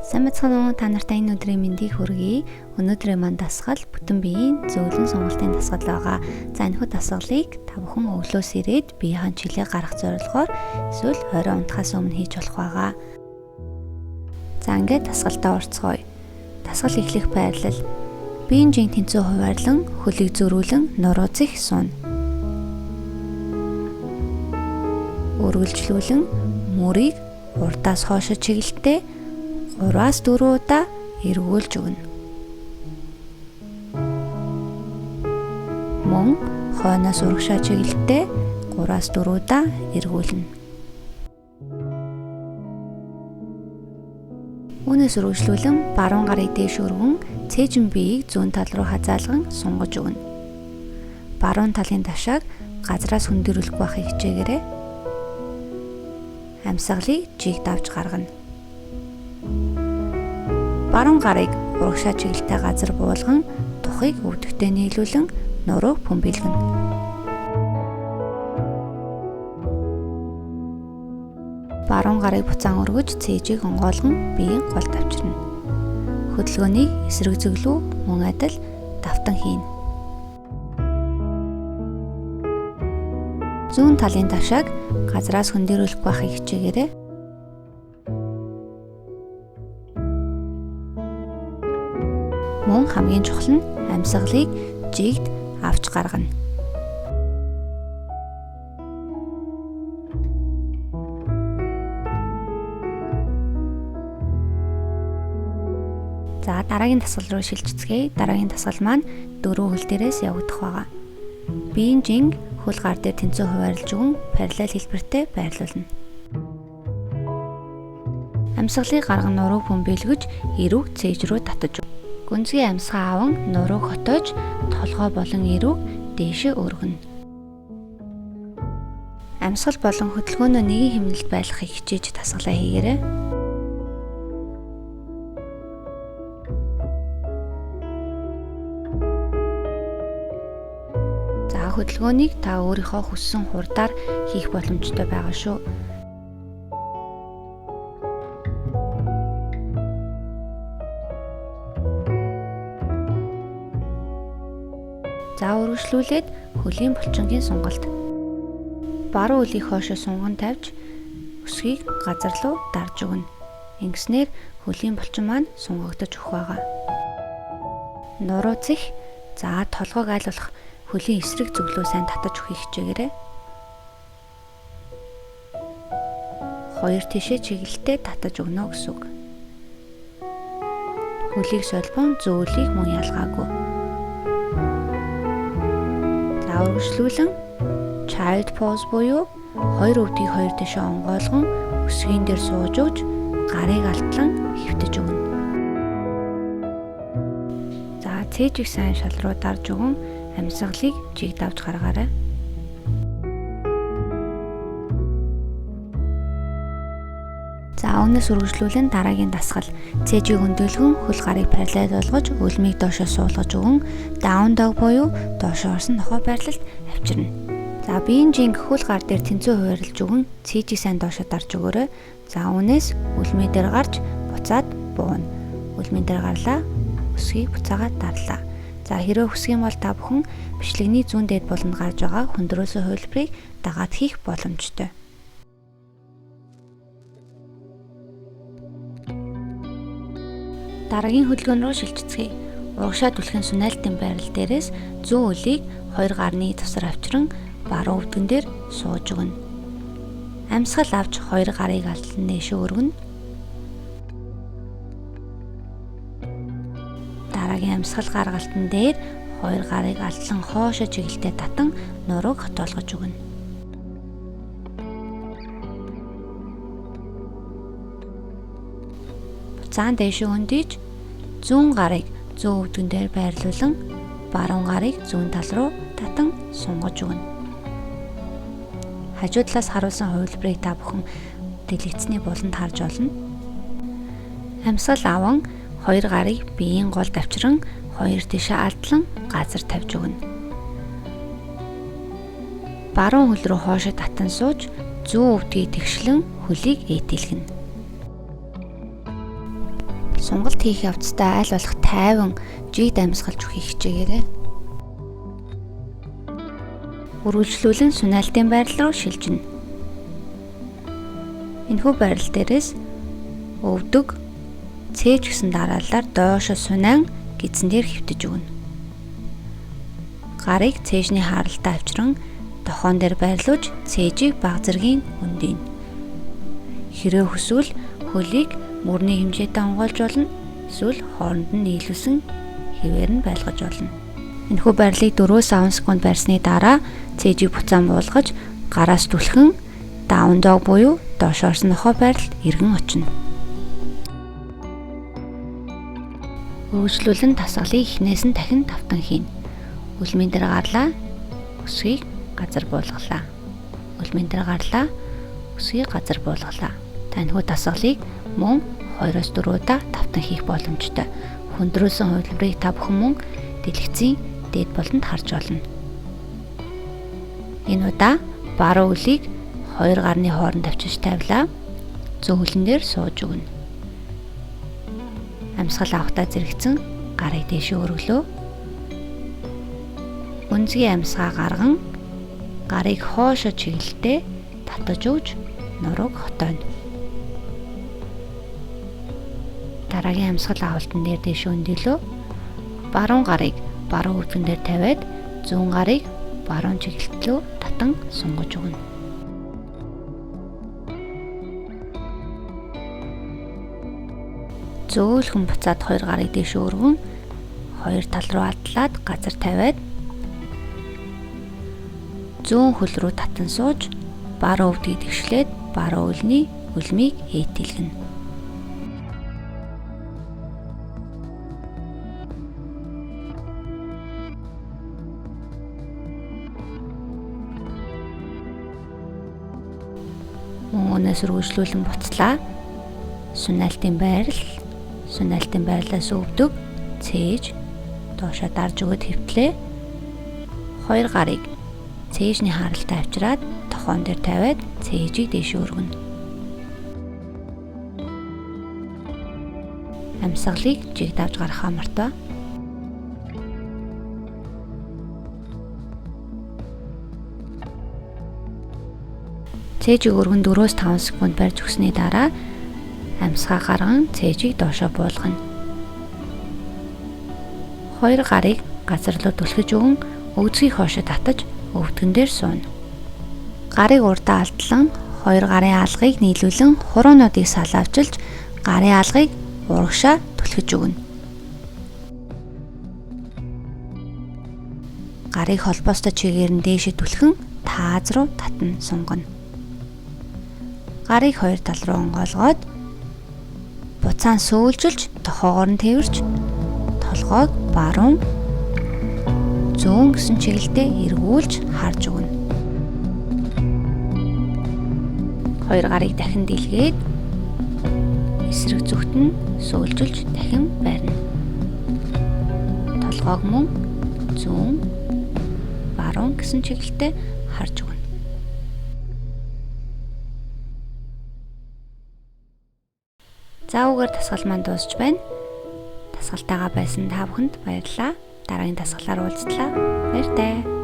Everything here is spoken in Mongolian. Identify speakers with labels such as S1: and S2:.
S1: Сайн бацхан уу, та нартай энэ өдрийн мэндийг хүргэе. Өнөөдрийн манд дасгал бүтэн биеийн зөөлөн сонголтын дасгал байгаа. За энэхүү дасгалыг та бүхэн өглөөс ирээд биеийн чилээ гаргах зорилгоор эсвэл орой унтахаас өмнө хийж болох байгаа. За ингээд дасгалтаа орцгоё. Дасгал эхлэх байрлал. Биеийн жин тэнцүү хуваарлан, хөлийг зөрүүлэн нурууцх суун. Үргэлжлүүлэн мөрийг урдаас хойшоо чиглэлтэй 3-4 удаа эргүүлж өгнө. Мөн хойноос урагшаа чиглэлтэй 3-4 удаа эргүүлнэ. Үүнээс үргэлжлүүлэн баруун гарыг дээш өргөн цээжин биеийг зүүн тал руу хазаалган сунгаж өгнө. Баруун талын ташааг газраас хөндөрүүлэх байхыг хичээгээрэй. Амьсгалыг жиг давж гаргана. Баруун гарыг урагшаа чиглэлтэй газар буулган тухыг өвдөгтэй нийлүүлэн нурууг бөмбөлгөнө. Баруун гарыг буцаан өргөж цээжийг онгойлгон биеийн голд авчирна. Хөдөлгөөнийг эсрэг зөвлөө мөн адил давтан хийнэ. Зүүн талын ташааг газраас хөндөрүүлэх байхыг хичээгээрэй. Мөн хамгийн чухал нь амьсгалыг жигд авч гаргана. За дараагийн дасгал руу шилжицгээе. Дараагийн дасгал маань дөрвөн хөл дээрээс явагдах байгаа. Биеийн жинг хөл гар дээр тэнцүү хуваарлж өгөн параллел хэлбэртэй байрлуулна. Амьсгалыг гарган нурууг бөмбөлгөж эрүүг цээж рүү татаж өг. Гүнзгий амьсгаа аван нурууг хотоож толгой болон эрүүг дээшээ өргөнө. Амьсгал болон хөдөлгөөнөө нэгэн хэмнэлд байлгахыг хичээж дасгалаа хийгээрэй. За хөдөлгөөнийг та өөрийнхөө хүссэн хурдаар хийх боломжтой байгаа шүү. За үргэлжлүүлээд хөлийн булчингийн сунгалт. Баруун хөлийг хойшоо сунган тавьж өсгийг газар руу дарж өгнө. Ингэснээр хөлийн булчин маань сунгагдаж өгөх байгаа. Нурууцх, за толгойг аль болох хөлийн эсрэг зөвлөө сайн татаж өгөхийг хичээгээрэй. Хоёр тишээ чиглэлтэй татаж өгнө гэсэн үг. Хөлийг солбон зөөлийг мөн ялгаагүй. Үргэлжлүүлэн child pose буюу хоёр өвдгийг хоёр тишээ онгойлгон өсгийн дээр сууж өгч гарыг алтлан хөвтөж өгнө. За цээжийг сайн шал руу дарж өгөн амьсгалыг жиг давж гаргаарай. За өнөөс үргэлжлүүлэн дараагийн дасгал. Цээжийг өндөлгөн хөл гарыг параллел болгож өлмийг доошоо суулгаж өгөн down dog буюу доошоо орсон нохой байрлалд авчирна. За биеийн жинг хөл гар дээр тэнцүү хуваарлж өгөн цээжийг сайн доошоо дарж өгөөрэй. За үүнээс өлмий дээр гарч буцаад бууна. Өлмийн дээр гарлаа, өсгийг буцаагаад дарлаа. За хэрвээ хүсэх юм бол та бүхэн бичлэгний зүүн дээд болонд гарч байгаа хөндрөөсөө хувилбарыг дагаад хийх боломжтой. Дараагийн хөдөлгөөн рүү шилжицгээе. Урагшаа түлхэн сүнайлтын байрал дээрээс зүүн хөлийг хоёр гарны тусаар авчран баруун өвдгөн дээр сууж өгнө. Амьсгал авч хоёр гарыг алтлан нээшээ өргөнө. Дараагийн амьсгал гаргалтан дээр хоёр гарыг алтлан хоошоо чиглэлтэй татан нурууг хотоолгож өгнө. Буцаан дээшээ өндийж зүүн гарыг зүүн өвдгөн дээр байрлуулан баруун гарыг зүүн тал руу татан сунгаж өгнө. Хажуу талаас харуулсан хувилбарыг та бүхэн дэлгэцний буланд харж олно. Амьсгал аван хоёр гарыг биеийн голд авчран хоёр тишээ алдлан газар тавьж өгнө. Баруун хөл рүү хоошоо татан сууж зүүн өвдгийг тэгшлэн хөлийг ээдэлгэнэ. сонголт хийх явцдаа аль болох тайван жиг дамсгалж өгөхийг хичээгээрэй. Үргэлжлүүлэн сүнэлтийн байрал руу шилжинэ. Энэхүү байрал дээрээс өвдөг цээж гэсэн дараалалаар доошо сунаан гидсэн дээр хөвтөж өгнө. Гарыг цээжний харалтай авчран тохон дээр байрлуулж цээжийг баг зэргийн өндийнэ. Хэрэг хүсвэл хөлийг мөрний хэмжээтэй онгойлж болно. Эсвэл хооронд нь нийлүүлсэн хэвээр нь байлгаж болно. Энэхүү байрлалыг 4-5 секунд барьсны дараа цээжийг буцаан буулгаж гараас түлхэн down dog буюу доош орсон нохой байралд эргэн очино. Үргэлжлүүлэн дасгалыг эхнээс нь дахин давтан хийнэ. Үлмийн дээр гарлаа. Өсгийг газар буулгалаа. Үлмийн дээр гарлаа. Өсгийг газар буулгалаа. Та энэхүү дасгалыг мөн 2-4 удаа давтан хийх боломжтой. Хөндрөөсөн хувилбарыг та бүхэн мөн дэлгэцийн дээд болонд харж болно. Энэ удаа баруун үлийг 2 гарны хооронд авчиж тавилаа. Зөв хөлн дээр сууж өгнө. Амьсгал авахтаа зэрэгцэн гарыг дээшээ өргөлөө. Өнцгийн амьсгаа гарган гарыг хоошо чиглэлтэй татаж өгж нурууг хотооно. Дараагийн амьсгал авалтан дээр дээшээ өндөлөө. Баруун гарыг баруун өвдгөн дээр тавиад зүүн гарыг баруун чиглэлтлөө татан сунгаж өгнө. Зөөлхөн буцаад 2 гарыг дээшээ өргөн 2 тал руу адлаад газар тавиад зүүн хөл рүү татан сууж баруун өвдгийг тэгшлээд баруун үлний үлмийг ээтэлгэнэ. Мөнөөс үргэлжлүүлэн буцлаа. Сүнэлтийн байрал, сүнэлтийн байрлалаас өвдөг цээж доошоо дарж өгöd хэвтлээ. 2 гарыг цээжний харалтай авчираад тохон дээр тавиад цээжийг дээшээ өргөнө. Амьсгалыг жиг давж гаргахаа мартаа. Цээжийг өргөн 4-5 секунд барьж өгсөний дараа амьсгаа гарган цээжийг доошоо буулгана. 2 гарыг газар руу түлхэж өгөн өвдгийг хоошо татаж өвдгөн дээр сууна. Гарыг урдаа алдлан 2 гарын алгыг нийлүүлэн хуруунуудыг салаавчилж гарын алгыг урагшаа түлхэж өгнө. Гарыг холбоостой чигээр нь дээшээ түлхэн тааз руу татан сунгана. Гарыг 2 тал руу онгойлгоод буцаан сөөлжилж тохоогоор нь тэрвэрч толгойг баруун зүүн гэсэн чиглэлдээ эргүүлж харж өгнө. 2 гарыг дахин дийлгээд эсрэг зүгт нь сөөлжилж дахин барина. Толгойг мөн зүүн баруун гэсэн чиглэлдээ харж өгнө. Заавуугаар дасгал маань дуусч байна. Дасгалтайгаа байсан та бүхэнд баярлалаа. Дараагийн дасгалаар уулзлаа. Баяртай.